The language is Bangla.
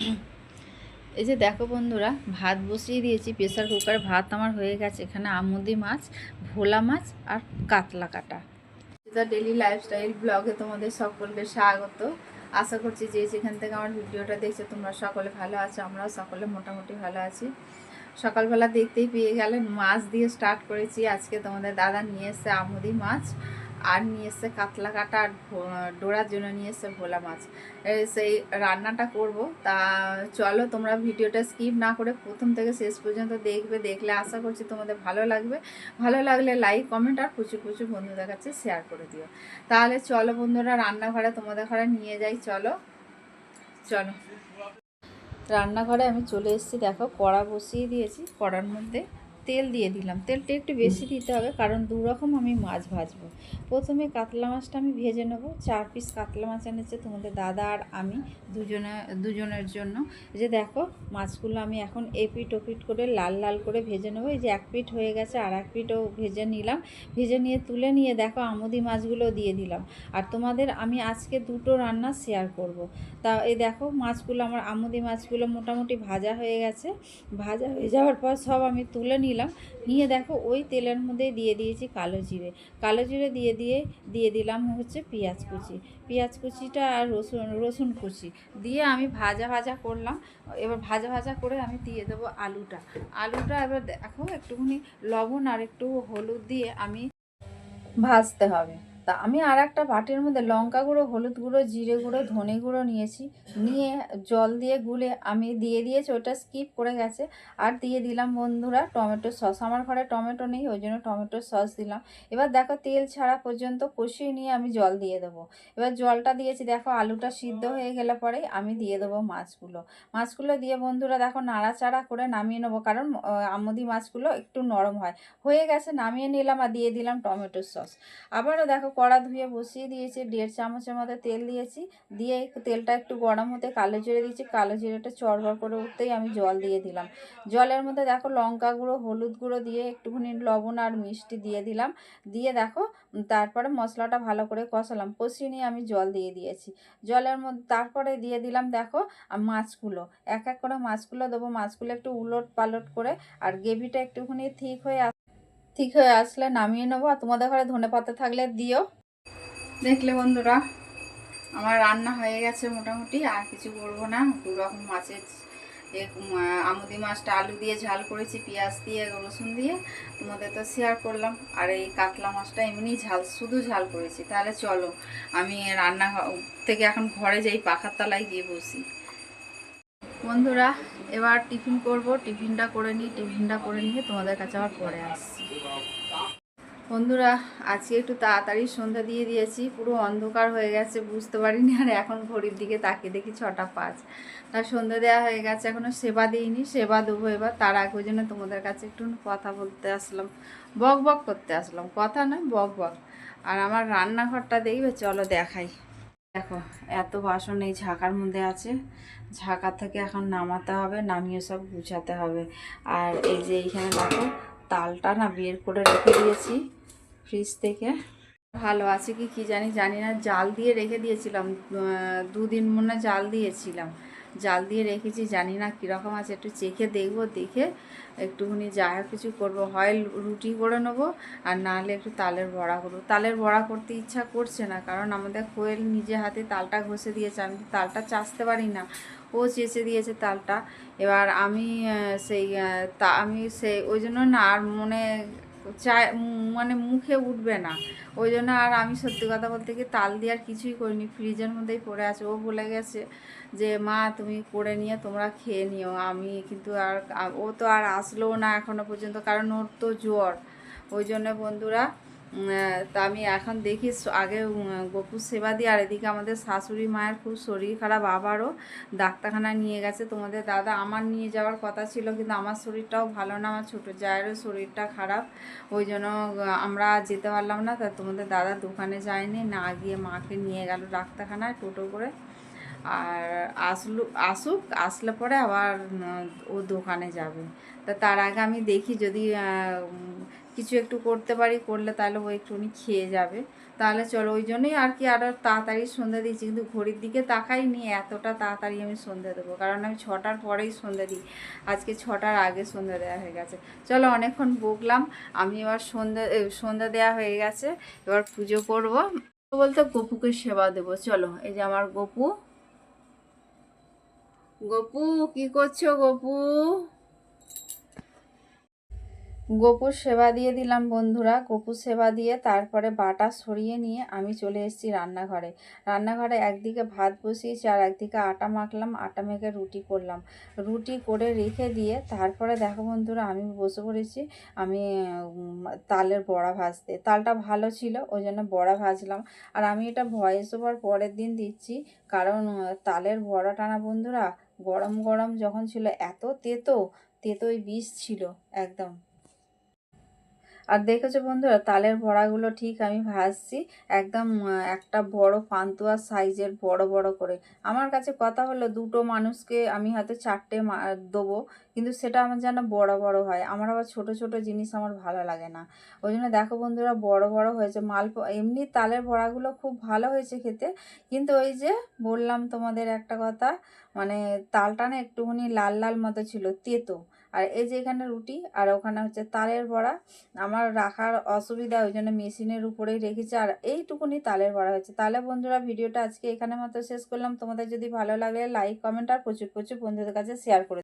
এই যে দেখো বন্ধুরা, ভাত বসিয়ে দিয়েছি প্রেসার কুকারে। ভাত আমার হয়ে গেছে। এখানে আমুদি মাছ, ভোলা মাছ আর কাতলা কাটা। এটা ডেলি লাইফস্টাইল ব্লগে তোমাদের সকলকে স্বাগত। আশা করছি যে যেখান থেকে আমার ভিডিওটা দেখছো তোমরা সকলে ভালো আছো। আমরাও সকলে মোটামুটি ভালো আছি। সকালবেলা দেখতেই পেয়ে গেলেন মাছ দিয়ে স্টার্ট করেছি। আজকে তোমাদের দাদা নিয়ে এসছে আমুদি মাছ, আর নিয়ে এসছে কাতলা কাটা, আর ডোরার জন্য নিয়ে এসছে ভোলা মাছ। সেই রান্নাটা করব। তা চলো তোমরা ভিডিওটা স্কিপ না করে প্রথম থেকে শেষ পর্যন্ত দেখবে। দেখলে আশা করছি তোমাদের ভালো লাগবে। ভালো লাগলে লাইক কমেন্ট আর প্রচুর প্রচুর বন্ধুদের কাছে শেয়ার করে দিও। তাহলে চলো বন্ধুরা, রান্নাঘরে তোমাদের ঘরে নিয়ে যাই। চলো চলো রান্নাঘরে আমি চলে এসেছি। দেখো কড়া বসিয়ে দিয়েছি। কড়ার মধ্যে তেল দিয়ে দিলাম। তেলটা একটু বেশি দিতে হবে, কারণ দু রকম আমি মাছ ভাজবো। প্রথমে কাতলা মাছটা আমি ভেজে নেব। 4 পিস কাতলা মাছ এনেছে তোমাদের দাদা আর আমি দুজনের জন্য। এই যে দেখো মাছগুলো আমি এখন এপিট ওপিট করে লাল লাল করে ভেজে নেবো। এই যে এক পিঠ হয়ে গেছে, আর এক পিঠও ভেজে নিলাম। ভেজে নিয়ে তুলে নিয়ে দেখো আমুদি মাছগুলো দিয়ে দিলাম। আর তোমাদের আমি আজকে দুটো রান্না শেয়ার করব। তা এই দেখো মাছগুলো, আমার আমুদি মাছগুলো মোটামুটি ভাজা হয়ে গেছে। ভাজা হয়ে যাওয়ার পর সব আমি তুলে নিলাম। নিয়ে দেখো ওই তেলের মধ্যে দিয়ে দিয়েছি কালো জিরে। কালো জিরে দিয়ে দিলাম হচ্ছে পেঁয়াজ কুচি। পেঁয়াজ কুচিটা আর রসুন কুচি দিয়ে আমি ভাজা ভাজা করলাম। এবার ভাজা ভাজা করে আমি দিয়ে দেবো আলুটা এবার দেখো একটুখানি লবণ আর একটু হলুদ দিয়ে আমি ভাজতে হবে। তা আমি আর একটা বাটির মধ্যে লঙ্কা গুঁড়ো, হলুদ গুঁড়ো, জিরে গুঁড়ো, ধনে গুঁড়ো নিয়েছি। নিয়ে জল দিয়ে গুলে আমি দিয়ে দিয়েছি। ওটা স্কিপ করে গেছে। আর দিয়ে দিলাম বন্ধুরা টমেটো সস। আমার ঘরে টমেটো নেই, ওই জন্য টমেটো সস দিলাম। এবার দেখো তেল ছাড়া পর্যন্ত কষিয়ে নিয়ে আমি জল দিয়ে দেবো। এবার জলটা দিয়েছি। দেখো আলুটা সিদ্ধ হয়ে গেলে পরেই আমি দিয়ে দেবো মাছগুলো দিয়ে বন্ধুরা দেখো নাড়াচাড়া করে নামিয়ে নেবো, কারণ আমুদি মাছগুলো একটু নরম হয়। হয়ে গেছে, নামিয়ে নিলাম আর দিয়ে দিলাম টমেটো সস। আবারও দেখো কড়া ধুয়ে বসিয়ে দিয়েছি। 1.5 চামচের মতো তেল দিয়েছি। দিয়ে তেলটা একটু গরম হতে কালো জিরে দিয়েছি। কালো জিরেটা চড়বড় করে উঠতেই আমি জল দিয়ে দিলাম। জলের মধ্যে দেখো লঙ্কা গুঁড়ো, হলুদ গুঁড়ো দিয়ে একটুখানি লবণ আর মিষ্টি দিয়ে দিলাম। দিয়ে দেখো তারপরে মশলাটা ভালো করে কষালাম। কষিয়ে নিয়ে আমি জল দিয়ে দিয়েছি। জলের মধ্যে তারপরে দিয়ে দিলাম দেখো মাছগুলো। এক এক করে মাছগুলো দেবো। মাছগুলো একটু উলট পালট করে, আর গ্রেভিটা একটুখানি ঠিক হয়ে আসলে নামিয়ে নেবো। আর তোমাদের ঘরে ধনেপাতা থাকলে দিও। দেখলে বন্ধুরা আমার রান্না হয়ে গেছে মোটামুটি। আর কিছু করবো না। দু রকম মাছের আমুদি মাছটা আলু দিয়ে ঝাল করেছি, পেঁয়াজ দিয়ে, রসুন দিয়ে, তোমাদের তো শেয়ার করলাম। আর এই কাতলা মাছটা এমনি ঝাল, শুধু ঝাল করেছি। তাহলে চলো আমি রান্না থেকে এখন ঘরে যাই, পাখার তলায় গিয়ে বসি। বন্ধুরা এবার টিফিন করব। টিফিনটা করে নিয়ে তোমাদের কাছে আবার পরে আসছি। বন্ধুরা আজকে একটু তাড়াতাড়ি সন্ধ্যা দিয়ে দিয়েছি। পুরো অন্ধকার হয়ে গেছে, বুঝতে পারিনি। আর এখন ঘড়ির দিকে তাকিয়ে দেখি 6টা 5। তার সন্ধ্যা দেওয়া হয়ে গেছে। এখনও সেবা দিইনি, সেবা দেবো এবার। তার আগে ওই জন্য তোমাদের কাছে একটু কথা বলতে আসলাম, বক বক করতে আসলাম। কথা নয়, বক বক। আর আমার রান্নাঘরটা দেখবে, চলো দেখাই। দেখো এত বাসন এই ঝাঁকার মধ্যে আছে। ঝাঁকা থেকে এখন নামাতে হবে, নামিয়ে সব গুছাতে হবে। আর এই যে এইখানে দেখো তালটা না বের করে রেখে দিয়েছি ফ্রিজ থেকে। ভালো আছে কি কি জানি না। জাল দিয়ে রেখে দিয়েছিলাম, 2 দিন মনে জাল দিয়ে রেখেছি। জানি না কীরকম আছে, একটু চেখে দেখবো। দেখে একটুখানি যা কিছু করবো, হয় রুটি করে নেবো, আর নাহলে একটু তালের বড়া করবো। তালের বড়া করতে ইচ্ছা করছে না, কারণ আমাদের কোয়েল নিজে হাতে তালটা ঘষে দিয়েছে। আমি তালটা চাষতে পারি না, ও চেঁচে দিয়েছে তালটা। এবার আমি সেই ওই জন্য না আর মানে মুখে উঠবে না। ওই জন্য আর আমি সত্যি কথা বলতে কি তাল দিয়ে আর কিছুই করিনি, ফ্রিজের মধ্যেই পড়ে আছে। ও বলে গেছে যে মা তুমি করে নিয়ে তোমরা খেয়ে নিও। আমি কিন্তু আর ও তো আর আসলোও না এখনও পর্যন্ত, কারণ ওর তো জ্বর। ওই জন্য বন্ধুরা তা আমি এখন দেখি আগে গপুর সেবা দিই। আর এদিকে আমাদের শাশুড়ি মায়ের খুব শরীর খারাপ, আবারও ডাক্তারখানায় নিয়ে গেছে তোমাদের দাদা। আমার নিয়ে যাওয়ার কথা ছিল, কিন্তু আমার শরীরটাও ভালো না, আমার ছোটো জায়েরও শরীরটা খারাপ। ওই জন্য আমরা যেতে পারলাম না। তা তোমাদের দাদা দোকানে যায়নি, না গিয়ে মাকে নিয়ে গেল ডাক্তারখানায় টোটো করে। আর আসলে পরে আবার ও দোকানে যাবে। তা তার আগে আমি দেখি যদি কিছু একটু করতে পারি, করলে তাহলে ও একটুখানি খেয়ে যাবে। তাহলে চলো, ওই জন্যই আর কি আরও তাড়াতাড়ি সন্ধ্যা দিয়েছি, কিন্তু ঘড়ির দিকে তাকাইনি এতটা তাড়াতাড়ি আমি সন্ধ্যা দেবো, কারণ আমি 6টার পরেই সন্ধ্যা দিই। আজকে 6টার আগে সন্ধ্যা দেওয়া হয়ে গেছে। চলো, অনেকক্ষণ বকলাম, আমি এবার সন্ধ্যা দেওয়া হয়ে গেছে, এবার পুজো করব। বলতে গপুকে সেবা দেবো। চলো, এই যে আমার গপু। গপু, কি করছো গপু? গোপুর সেবা দিয়ে দিলাম বন্ধুরা। গোপুর সেবা দিয়ে তারপরে বাটা সরিয়ে নিয়ে আমি চলে এসেছি রান্নাঘরে। রান্নাঘরে একদিকে ভাত বসিয়েছি আর একদিকে আটা মাখলাম, আটা মেখে রুটি করলাম। রুটি করে রেখে দিয়ে তারপরে দেখো বন্ধুরা, আমি বসে পড়েছি আমি তালের বড়া ভাজতে। তালটা ভালো ছিল, ওই জন্য বড়া ভাজলাম। আর আমি এটা ভয়েস ওভার পরের দিন দিচ্ছি, কারণ তালের বড়াটা না বন্ধুরা, গরম গরম যখন ছিল এত তেতোই বিষ ছিল একদম। আর দেখেছো বন্ধুরা, তালের বড়াগুলো ঠিক আমি ভাজছি একদম একটা বড় পান্তুয়া সাইজের বড় বড় করে। আমার কাছে কথা হলো দুটো মানুষকে আমি হয়তো 4টে দেবো, কিন্তু সেটা আমার যেন বড় বড় হয়। আমার আবার ছোট ছোট জিনিস আমার ভালো লাগে না। ওই জন্য দেখো বন্ধুরা, বড় বড় হয়েছে। এমনি তালের বড়াগুলো খুব ভালো হয়েছে খেতে, কিন্তু ওই যে বললাম তোমাদের একটা কথা, মানে তালটা না একটুখানি লাল লাল মতো ছিল, তেতো। আর এই যে এখানে রুটি আর ওখানে হচ্ছে তালের বড়া, আমার রাখার অসুবিধা, ওই জন্য মেশিনের উপরেই রেখেছি। আর এইটুকুনি তালের বড়া হয়েছে। তাহলে বন্ধুরা, ভিডিওটা আজকে এখানে মতো শেষ করলাম। তোমাদের যদি ভালো লাগে লাইক কমেন্ট আর প্রচুর প্রচুর বন্ধুদের কাছে শেয়ার করে